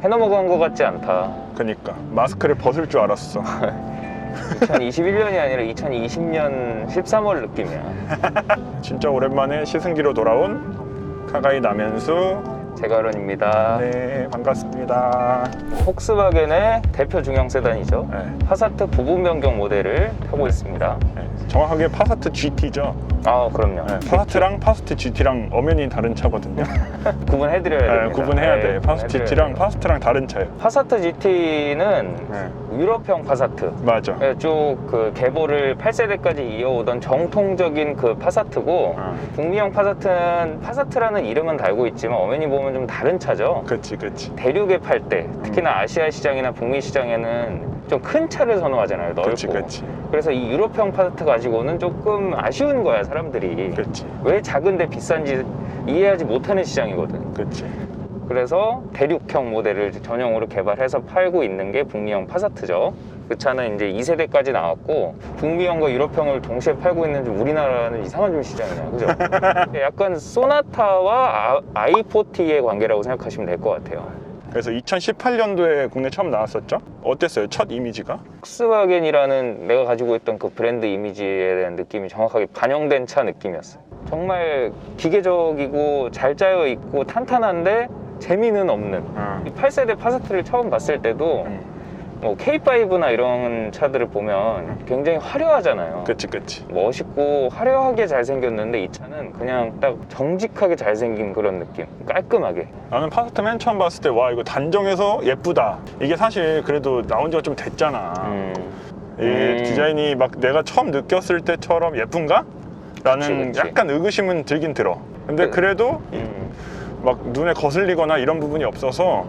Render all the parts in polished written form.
해넘어간 것 같지 않다. 그니까 마스크를 벗을 줄 알았어. 2021년이 아니라 2020년 13월 느낌이야. 진짜 오랜만에 시승기로 돌아온 카가이 남현수. 제가런입니다. 네, 반갑습니다. 폭스바겐의 대표 중형 세단이죠. 네. 파사트 부분 변경 모델을 타고 있습니다. 네, 정확하게 파사트 GT죠. 아, 그럼요. 네, 파사트랑 파스트 GT랑 엄연히 다른 차거든요. 구분해드려야 네, 됩니다. 구분해야 네, 돼. 파스트 구분해드려야 GT랑 돼요. 파스트랑 다른 차예요. 파사트 GT는 네, 유럽형 파사트. 맞아. 쭉 그 계보를 8세대까지 이어오던 정통적인 그 파사트고, 북미형 파사트는 파사트라는 이름은 달고 있지만 엄연히 보면 좀 다른 차죠. 그치. 대륙에 팔 때, 특히나 아시아 시장이나 북미 시장에는 좀 큰 차를 선호하잖아요. 넓고. 그치. 그래서 이 유럽형 파사트 가지고는 조금 아쉬운 거야, 사람들이. 그치. 왜 작은데 비싼지 이해하지 못하는 시장이거든. 그치. 그래서 대륙형 모델을 전용으로 개발해서 팔고 있는 게 북미형 파사트죠. 그 차는 이제 2세대까지 나왔고, 북미형과 유럽형을 동시에 팔고 있는 좀 우리나라는 이상한 좀 시장이야, 그죠? 약간 소나타와 i40의 관계라고 생각하시면 될 것 같아요. 그래서 2018년도에 국내 처음 나왔었죠? 어땠어요? 첫 이미지가? 폭스바겐이라는 내가 가지고 있던 그 브랜드 이미지에 대한 느낌이 정확하게 반영된 차 느낌이었어요. 정말 기계적이고 잘 짜여 있고 탄탄한데 재미는 없는. 이 8세대 파사트를 처음 봤을 때도 뭐 K5나 이런 차들을 보면 굉장히 화려하잖아요. 그치. 멋있고 화려하게 잘생겼는데 이 차는 그냥 딱 정직하게 잘생긴 그런 느낌. 깔끔하게. 나는 파사트 맨 처음 봤을 때 와 이거 단정해서 예쁘다. 이게 사실 그래도 나온 지가 좀 됐잖아. 이 디자인이 막 내가 처음 느꼈을 때처럼 예쁜가? 라는 그치. 약간 의구심은 들긴 들어. 근데 그래도 막 눈에 거슬리거나 이런 부분이 없어서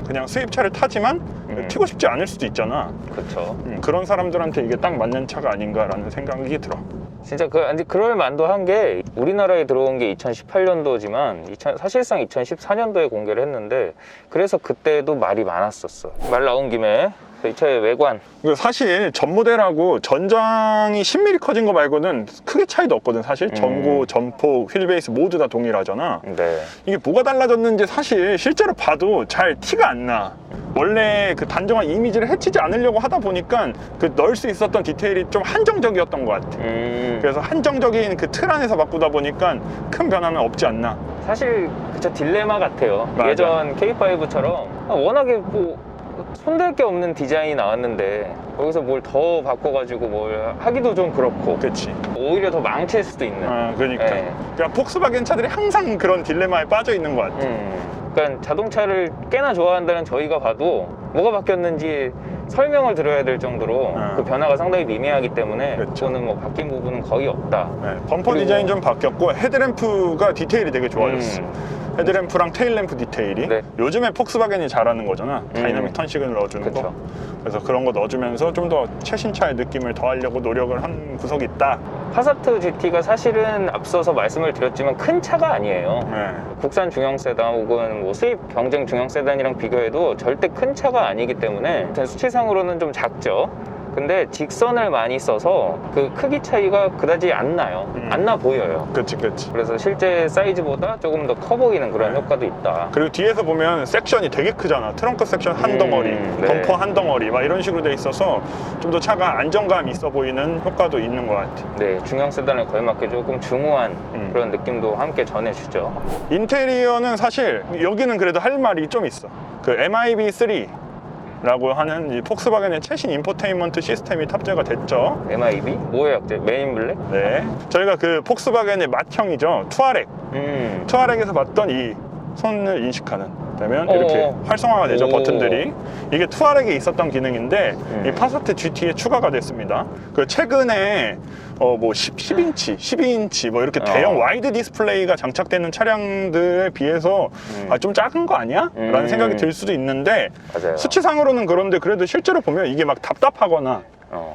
그냥 수입차를 타지만 튀고 싶지 않을 수도 있잖아. 그렇죠. 그런 사람들한테 이게 딱 맞는 차가 아닌가라는 생각이 들어. 진짜 그럴 만도 한 게 우리나라에 들어온 게 2018년도지만 사실상 2014년도에 공개를 했는데 그래서 그때도 말이 많았었어. 말 나온 김에 이 차의 외관. 사실 전 모델하고 전장이 10mm 커진 거 말고는 크게 차이도 없거든. 사실 전고, 전폭, 휠베이스 모두 다 동일하잖아. 네. 이게 뭐가 달라졌는지 사실 실제로 봐도 잘 티가 안 나. 원래 그 단정한 이미지를 해치지 않으려고 하다 보니까 그 넣을 수 있었던 디테일이 좀 한정적이었던 것 같아. 그래서 한정적인 그 틀 안에서 바꾸다 보니까 큰 변화는 없지 않나. 사실 그쵸, 딜레마 같아요. 맞아. 예전 K5처럼 워낙에 뭐 손댈 게 없는 디자인이 나왔는데 거기서 뭘 더 바꿔가지고 뭘 하기도 좀 그렇고. 그치. 오히려 더 망칠 수도 있는. 그러니까. 네. 그러니까 폭스바겐 차들이 항상 그런 딜레마에 빠져 있는 것 같아. 그러니까 자동차를 꽤나 좋아한다는 저희가 봐도 뭐가 바뀌었는지 설명을 들어야 될 정도로 그 변화가 상당히 미미하기 때문에 그렇죠. 그거는 뭐 바뀐 부분은 거의 없다. 네, 범퍼 디자인 좀 바뀌었고 헤드램프가 디테일이 되게 좋아졌어. 헤드램프랑 테일램프 디테일이. 네. 요즘에 폭스바겐이 잘하는 거잖아. 다이나믹 턴 시그널 넣어주는 그쵸. 거. 그래서 그런 거 넣어주면서 좀 더 최신차의 느낌을 더하려고 노력을 한 구석이 있다. 파사트 GT가 사실은 앞서서 말씀을 드렸지만 큰 차가 아니에요. 네. 국산 중형 세단 혹은 뭐 수입 경쟁 중형 세단이랑 비교해도 절대 큰 차가 아니기 때문에 수치상으로는 좀 작죠. 근데 직선을 많이 써서 그 크기 차이가 그다지 안 나요. 안 나 보여요. 그치. 그래서 실제 사이즈보다 조금 더 커 보이는 그런 네. 효과도 있다. 그리고 뒤에서 보면 섹션이 되게 크잖아. 트렁크 섹션 한 덩어리, 네. 범퍼 한 덩어리 막 이런 식으로 돼 있어서 좀 더 차가 안정감 있어 보이는 효과도 있는 것 같아. 네, 중형 세단에 걸맞게 조금 중후한 그런 느낌도 함께 전해주죠. 인테리어는 사실 여기는 그래도 할 말이 좀 있어. 그 MIB3 라고 하는 이 폭스바겐의 최신 인포테인먼트 시스템이 탑재가 됐죠. MIB? 뭐예요? 메인 블랙? 네, 저희가 그 폭스바겐의 맏형이죠. 투아렉. 투아렉에서 봤던 이 손을 인식하는 그러면 이렇게 활성화가 되죠. 버튼들이. 이게 투아렉에 있었던 기능인데 이 파사트 GT에 추가가 됐습니다. 그 최근에 뭐 10인치, 12인치 뭐 이렇게 대형 와이드 디스플레이가 장착되는 차량들에 비해서 좀 작은 거 아니야? 라는 생각이 들 수도 있는데 맞아요. 수치상으로는 그런데 그래도 실제로 보면 이게 막 답답하거나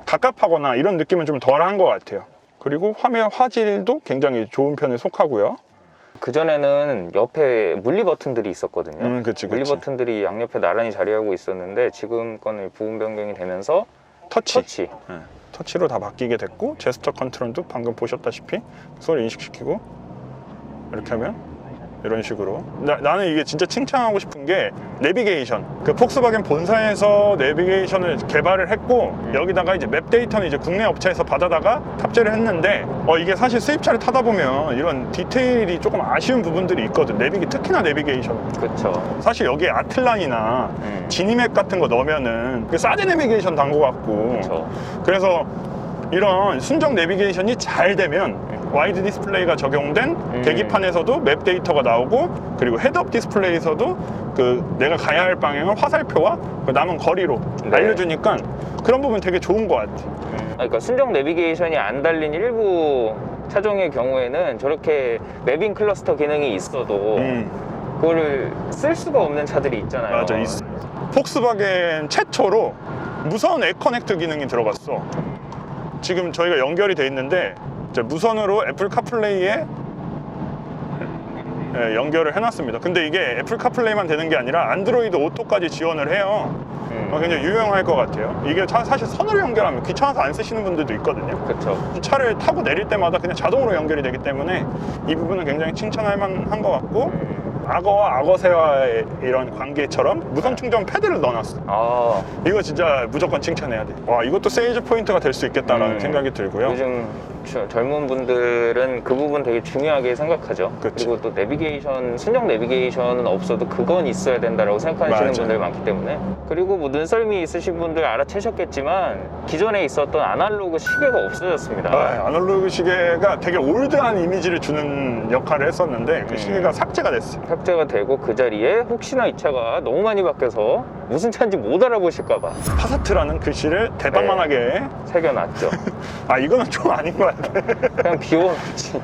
갑갑하거나 이런 느낌은 좀 덜한 것 같아요. 그리고 화면 화질도 굉장히 좋은 편에 속하고요. 그전에는 옆에 물리 버튼들이 있었거든요. 그치. 물리 버튼들이 양옆에 나란히 자리하고 있었는데 지금 거는 부분 변경이 되면서 터치. 네. 터치로 다 바뀌게 됐고 제스처 컨트롤도 방금 보셨다시피 손을 인식시키고 이렇게 하면 이런 식으로. 나는 이게 진짜 칭찬하고 싶은 게 내비게이션. 그 폭스바겐 본사에서 내비게이션을 개발을 했고 여기다가 이제 맵 데이터는 이제 국내 업체에서 받아다가 탑재를 했는데 이게 사실 수입차를 타다 보면 이런 디테일이 조금 아쉬운 부분들이 있거든. 특히나 내비게이션. 그렇죠. 사실 여기에 아틀란이나 지니맵 같은 거 넣으면은 그 사제 내비게이션 단 거 같고. 그쵸. 그래서 이런 순정 내비게이션이 잘 되면 와이드 디스플레이가 적용된 계기판에서도 맵 데이터가 나오고 그리고 헤드업 디스플레이에서도 그 내가 가야 할 방향을 화살표와 그 남은 거리로 네. 알려주니까 그런 부분 되게 좋은 것 같아. 그러니까 순정 내비게이션이 안 달린 일부 차종의 경우에는 저렇게 맵인 클러스터 기능이 있어도 그거를 쓸 수가 없는 차들이 있잖아요. 맞아, 있어. 폭스바겐 최초로 무선 에커넥트 기능이 들어갔어. 지금 저희가 연결이 돼 있는데 이제 무선으로 애플 카플레이에 연결을 해놨습니다. 근데 이게 애플 카플레이만 되는 게 아니라 안드로이드 오토까지 지원을 해요. 굉장히 유용할 것 같아요. 이게 사실 선으로 연결하면 귀찮아서 안 쓰시는 분들도 있거든요. 그렇죠. 차를 타고 내릴 때마다 그냥 자동으로 연결이 되기 때문에 이 부분은 굉장히 칭찬할 만한 것 같고 악어와 악어새와의 이런 관계처럼 무선 충전 패드를 넣어놨어. 이거 진짜 무조건 칭찬해야 돼. 와, 이것도 세일즈 포인트가 될 수 있겠다라는 생각이 들고요. 요즘 젊은 분들은 그 부분 되게 중요하게 생각하죠. 그치. 그리고 또 내비게이션, 순정 내비게이션은 없어도 그건 있어야 된다라고 생각하시는 맞아. 분들 많기 때문에. 그리고 뭐 눈썰미 있으신 분들 알아채셨겠지만 기존에 있었던 아날로그 시계가 없어졌습니다. 아날로그 시계가 되게 올드한 이미지를 주는 역할을 했었는데 그 시계가 삭제가 됐어요. 삭제가 되고 그 자리에 혹시나 이 차가 너무 많이 바뀌어서 무슨 차인지 못 알아보실까봐 파사트라는 글씨를 대담만하게 새겨놨죠. 이거는 좀 아닌 것 같아. 그냥 비워놓지.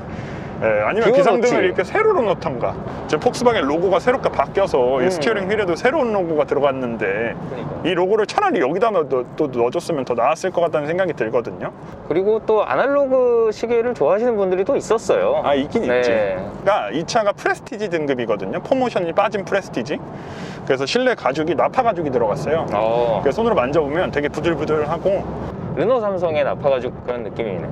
아니면 비상등을 이렇게 세로로 넣던가. 지금 폭스바겐 로고가 새롭게 바뀌어서 이 스티어링 휠에도 새로운 로고가 들어갔는데 그러니까. 이 로고를 차라리 여기다 또 넣어줬으면 더 나았을 것 같다는 생각이 들거든요. 그리고 또 아날로그 시계를 좋아하시는 분들이 또 있었어요. 있긴 네. 있지. 그러니까 이 차가 프레스티지 등급이거든요. 포모션이 빠진 프레스티지. 그래서 실내 가죽이 나파 가죽이 들어갔어요. 그래서 손으로 만져보면 되게 부들부들하고. 르노 삼성의 나파 가죽 그런 느낌이네.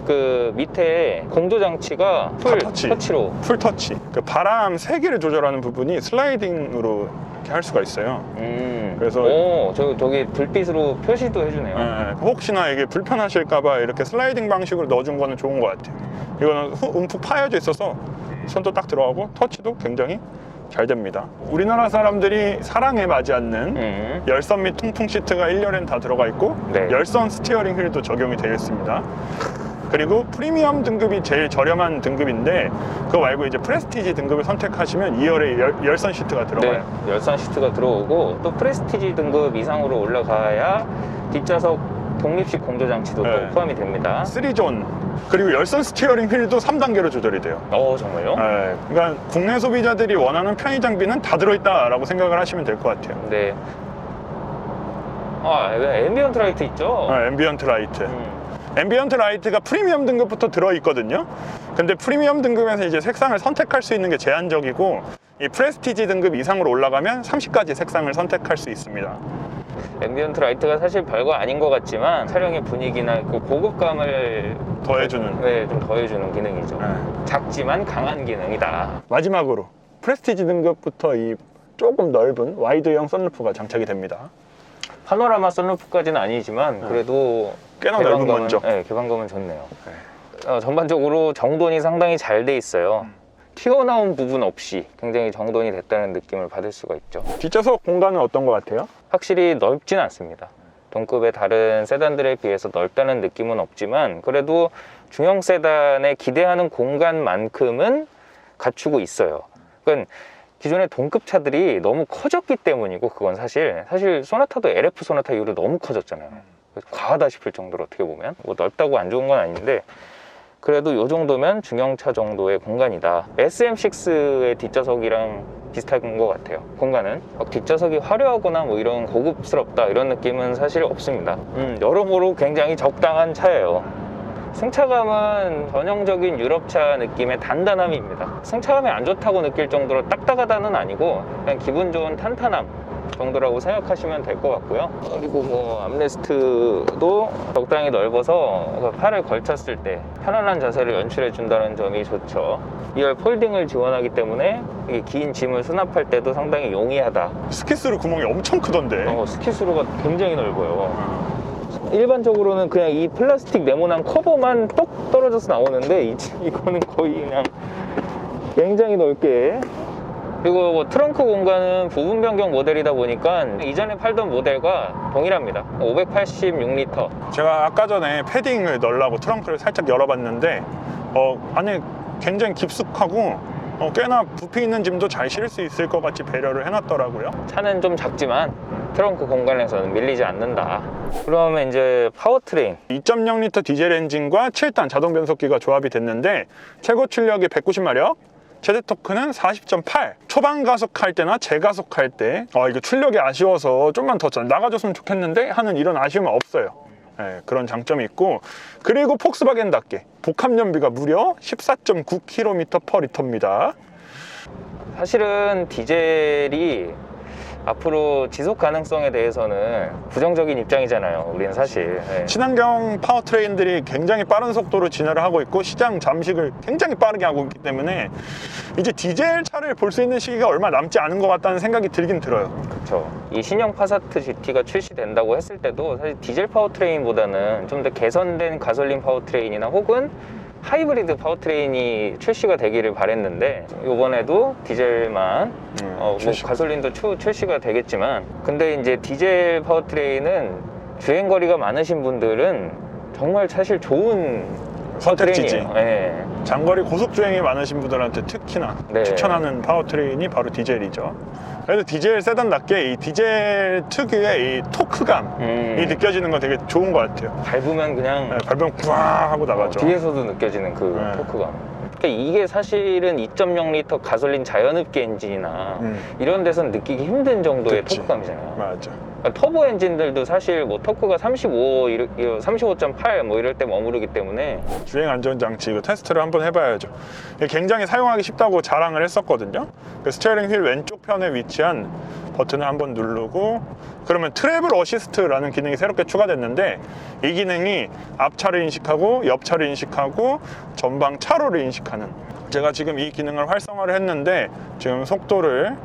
그 밑에 공조 장치가 풀 터치로. 풀 터치. 그 바람 세기를 조절하는 부분이 슬라이딩으로 이렇게 할 수가 있어요. 그래서 저기 불빛으로 표시도 해주네요. 혹시나 이게 불편하실까봐 이렇게 슬라이딩 방식으로 넣어준 거는 좋은 것 같아요. 이거는 움푹 파여져 있어서 손도 딱 들어가고 터치도 굉장히 잘 됩니다. 우리나라 사람들이 사랑에 맞지 않는 열선 및 통풍 시트가 1열엔 다 들어가 있고 열선 스티어링 휠도 적용이 되어 있습니다. 그리고 프리미엄 등급이 제일 저렴한 등급인데 그거 말고 이제 프레스티지 등급을 선택하시면 2열에 열선 시트가 들어가요. 네, 열선 시트가 들어오고 또 프레스티지 등급 이상으로 올라가야 뒷좌석 독립식 공조 장치도 또 포함이 됩니다. 3존 그리고 열선 스티어링 휠도 3단계로 조절이 돼요. 정말요? 그러니까 국내 소비자들이 원하는 편의 장비는 다 들어있다라고 생각을 하시면 될 것 같아요. 네. 앰비언트 라이트 있죠? 앰비언트 라이트. 앰비언트 라이트가 프리미엄 등급부터 들어있거든요. 근데 프리미엄 등급에서 이제 색상을 선택할 수 있는 게 제한적이고 이 프레스티지 등급 이상으로 올라가면 30가지 색상을 선택할 수 있습니다. 앰비언트 라이트가 사실 별거 아닌 것 같지만 차량의 분위기나 그 고급감을 더해주는 좀 더해주는 기능이죠. 작지만 강한 기능이다. 마지막으로 프레스티지 등급부터 이 조금 넓은 와이드형 썬루프가 장착이 됩니다. 파노라마 썬루프까지는 아니지만 그래도 꽤나 넓은 먼저. 개방감은 좋네요. 전반적으로 정돈이 상당히 잘 돼 있어요. 튀어나온 부분 없이 굉장히 정돈이 됐다는 느낌을 받을 수가 있죠. 뒷좌석 공간은 어떤 것 같아요? 확실히 넓진 않습니다. 동급의 다른 세단들에 비해서 넓다는 느낌은 없지만 그래도 중형 세단에 기대하는 공간만큼은 갖추고 있어요. 그러니까 기존의 동급 차들이 너무 커졌기 때문이고 그건 사실 소나타도 LF 소나타 이후로 너무 커졌잖아요. 과하다 싶을 정도로 어떻게 보면 뭐 넓다고 안 좋은 건 아닌데 그래도 이 정도면 중형차 정도의 공간이다. SM6의 뒷좌석이랑 비슷한 것 같아요. 공간은 뒷좌석이 화려하거나 뭐 이런 고급스럽다 이런 느낌은 사실 없습니다. 여러모로 굉장히 적당한 차예요. 승차감은 전형적인 유럽차 느낌의 단단함입니다. 승차감이 안 좋다고 느낄 정도로 딱딱하다는 아니고 그냥 기분 좋은 탄탄함 정도라고 생각하시면 될 것 같고요. 그리고 뭐 암레스트도 적당히 넓어서 팔을 걸쳤을 때 편안한 자세를 연출해 준다는 점이 좋죠. 2열 폴딩을 지원하기 때문에 이게 긴 짐을 수납할 때도 상당히 용이하다. 스키스루 구멍이 엄청 크던데. 스키스루가 굉장히 넓어요. 일반적으로는 그냥 이 플라스틱 네모난 커버만 똑 떨어져서 나오는데 이거는 거의 그냥 굉장히 넓게. 그리고 뭐 트렁크 공간은 부분 변경 모델이다 보니까 이전에 팔던 모델과 동일합니다. 586리터. 제가 아까 전에 패딩을 넣으려고 트렁크를 살짝 열어봤는데 안에 굉장히 깊숙하고 꽤나 부피 있는 짐도 잘 실을 수 있을 것 같이 배려를 해놨더라고요. 차는 좀 작지만 트렁크 공간에서는 밀리지 않는다. 그러면 이제 파워트레인. 2.0L 디젤 엔진과 7단 자동 변속기가 조합이 됐는데 최고 출력이 190마력, 최대 토크는 40.8. 초반 가속할 때나 재가속할 때 이거 출력이 아쉬워서 좀만 더 나가줬으면 좋겠는데 하는 이런 아쉬움은 없어요. 네, 그런 장점이 있고, 그리고 폭스바겐답게 복합 연비가 무려 14.9km/L입니다. 사실은 디젤이 앞으로 지속 가능성에 대해서는 부정적인 입장이잖아요. 우리는 사실. 네. 친환경 파워트레인들이 굉장히 빠른 속도로 진화를 하고 있고 시장 잠식을 굉장히 빠르게 하고 있기 때문에 이제 디젤 차를 볼 수 있는 시기가 얼마 남지 않은 것 같다는 생각이 들긴 들어요. 그렇죠. 이 신형 파사트 GT가 출시된다고 했을 때도 사실 디젤 파워트레인보다는 좀 더 개선된 가솔린 파워트레인이나 혹은 하이브리드 파워트레인이 출시가 되기를 바랬는데 이번에도 디젤만 뭐 가솔린도 출시가 되겠지만, 근데 이제 디젤 파워트레인은 주행거리가 많으신 분들은 정말 사실 좋은 선택지지. 파워트레인이에요. 네. 장거리 고속주행이 많으신 분들한테 특히나 추천하는 파워트레인이 바로 디젤이죠. 그래서 디젤 세단답게 이 디젤 특유의 이 토크감이 느껴지는 건 되게 좋은 것 같아요. 밟으면 그냥 밟으면 구왕 하고 나가죠. 뒤에서도 느껴지는 그 토크감. 그러니까 이게 사실은 2.0L 가솔린 자연흡기 엔진이나 이런 데선 느끼기 힘든 정도의 토크감이잖아요. 맞아. 그러니까 터보 엔진들도 사실 뭐 토크가 35.8 뭐 이럴 때 머무르기 때문에 주행 안전장치 이거 테스트를 한번 해봐야죠. 굉장히 사용하기 쉽다고 자랑을 했었거든요. 그 스티어링 휠 왼쪽 편에 위치한 버튼을 한번 누르고 그러면 트래블 어시스트라는 기능이 새롭게 추가됐는데, 이 기능이 앞차를 인식하고 옆차를 인식하고 전방 차로를 인식하는, 제가 지금 이 기능을 활성화를 했는데 지금 속도를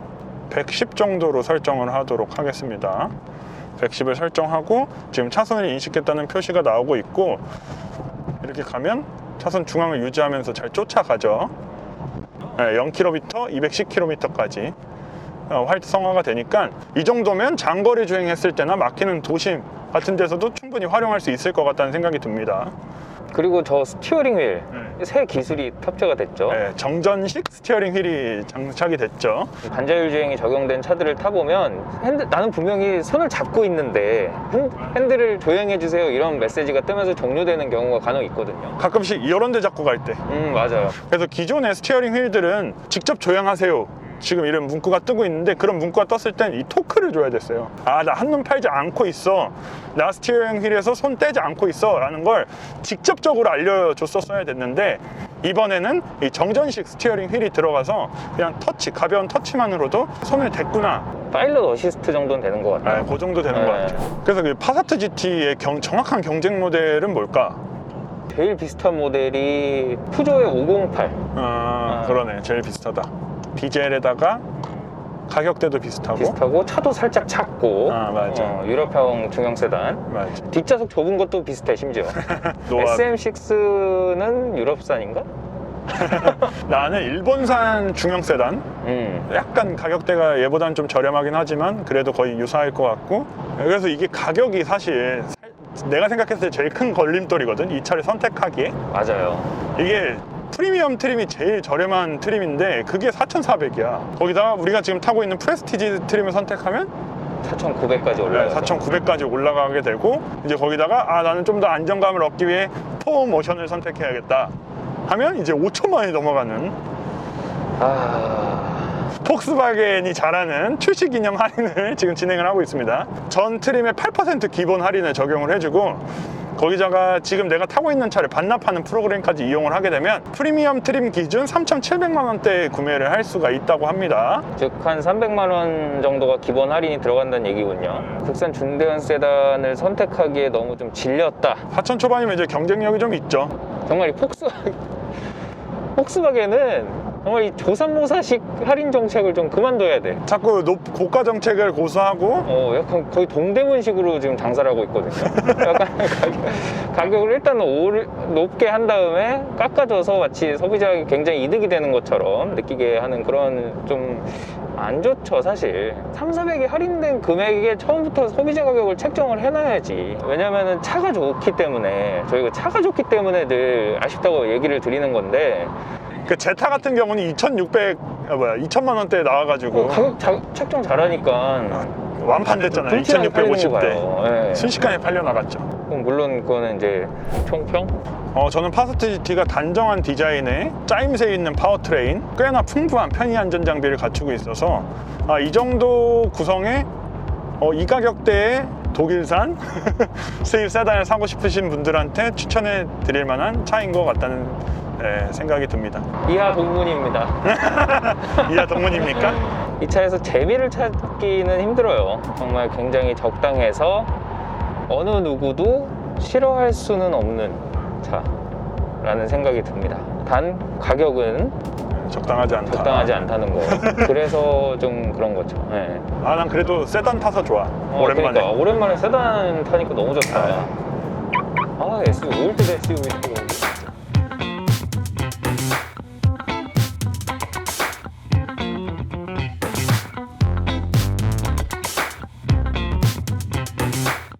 110 정도로 설정을 하도록 하겠습니다. 110을 설정하고 지금 차선을 인식했다는 표시가 나오고 있고, 이렇게 가면 차선 중앙을 유지하면서 잘 쫓아가죠. 0km, 210km까지 활성화가 되니까 이 정도면 장거리 주행했을 때나 막히는 도심 같은 데서도 충분히 활용할 수 있을 것 같다는 생각이 듭니다. 그리고 저 스티어링 휠 새 기술이 탑재가 됐죠. 정전식 스티어링 휠이 장착이 됐죠. 반자율 주행이 적용된 차들을 타보면 나는 분명히 손을 잡고 있는데 핸들을 조용해 주세요 이런 메시지가 뜨면서 종료되는 경우가 간혹 있거든요. 가끔씩 이런 데 잡고 갈 때. 맞아요. 그래서 기존의 스티어링 휠들은 직접 조향하세요 지금 이런 문구가 뜨고 있는데, 그런 문구가 떴을 땐 이 토크를 줘야 됐어요. 나 한눈 팔지 않고 있어, 나 스티어링 휠에서 손 떼지 않고 있어 라는 걸 직접적으로 알려줬었어야 됐는데, 이번에는 이 정전식 스티어링 휠이 들어가서 그냥 가벼운 터치만으로도 손을 댔구나, 파일럿 어시스트 정도는 되는 것 같아요. 그 정도 되는 것 같아요. 그래서 그 파사트 GT의 정확한 경쟁 모델은 뭘까? 제일 비슷한 모델이 푸조의 508. 그러네, 제일 비슷하다. 디젤에다가 가격대도 비슷하고 차도 살짝 작고. 맞아. 유럽형 중형 세단. 맞아. 뒷좌석 좁은 것도 비슷해 심지어. SM6는 유럽산인가? 나는 일본산 중형 세단. 약간 가격대가 얘보다는 좀 저렴하긴 하지만 그래도 거의 유사할 것 같고, 그래서 이게 가격이 사실 내가 생각했을 때 제일 큰 걸림돌이거든, 이 차를 선택하기에. 맞아요. 이게 프리미엄 트림이 제일 저렴한 트림인데 그게 4,400이야. 거기다가 우리가 지금 타고 있는 프레스티지 트림을 선택하면 4,900까지 올라가요. 4,900까지 올라가게 되고, 이제 거기다가 나는 좀 더 안정감을 얻기 위해 포 모션을 선택해야겠다 하면 이제 5천만 원이 넘어가는 폭스바겐이 잘하는 출시 기념 할인을 지금 진행을 하고 있습니다. 전 트림에 8% 기본 할인을 적용을 해주고, 거기다가 지금 내가 타고 있는 차를 반납하는 프로그램까지 이용을 하게 되면 프리미엄 트림 기준 3,700만 원대에 구매를 할 수가 있다고 합니다. 즉 한 300만 원 정도가 기본 할인이 들어간다는 얘기군요. 국산 중대형 세단을 선택하기에 너무 좀 질렸다. 4천 초반이면 이제 경쟁력이 좀 있죠. 정말 이 폭스바겐은 정말 이 조삼모사식 할인 정책을 좀 그만둬야 돼. 자꾸 고가 정책을 고수하고 약간 거의 동대문식으로 지금 장사를 하고 있거든요. 약간 가격을 일단 높게 한 다음에 깎아줘서 마치 소비자에게 굉장히 이득이 되는 것처럼 느끼게 하는 그런 좀 안 좋죠, 사실. 3,400이 할인된 금액에 처음부터 소비자 가격을 책정을 해놔야지. 왜냐면은 차가 좋기 때문에, 저희가 차가 좋기 때문에 늘 아쉽다고 얘기를 드리는 건데, 그 제타 같은 경우는 2,600만 원대에 나와가지고 가격 책정 잘하니까 완판됐잖아요. 불티나게 팔리는 거 2,650대 봐요. 예. 순식간에 팔려나갔죠. 물론 그거는 이제 총평? 저는 파스트 GT가 단정한 디자인에 짜임새 있는 파워트레인, 꽤나 풍부한 편의 안전 장비를 갖추고 있어서 이 정도 구성에 이 가격대에 독일산 수입 세단을 사고 싶으신 분들한테 추천해 드릴 만한 차인 것 같다는 생각이 듭니다. 이하 동문입니다. 이하 동문입니까? 이 차에서 재미를 찾기는 힘들어요. 정말 굉장히 적당해서 어느 누구도 싫어할 수는 없는 차라는 생각이 듭니다. 단 가격은 적당하지 않다는 거. 그래서 좀 그런 거죠. 네. 난 그래도 세단 타서 좋아. 오랜만에. 그러니까 오랜만에 세단 타니까 너무 좋다. SUV, 올드 SUV 타고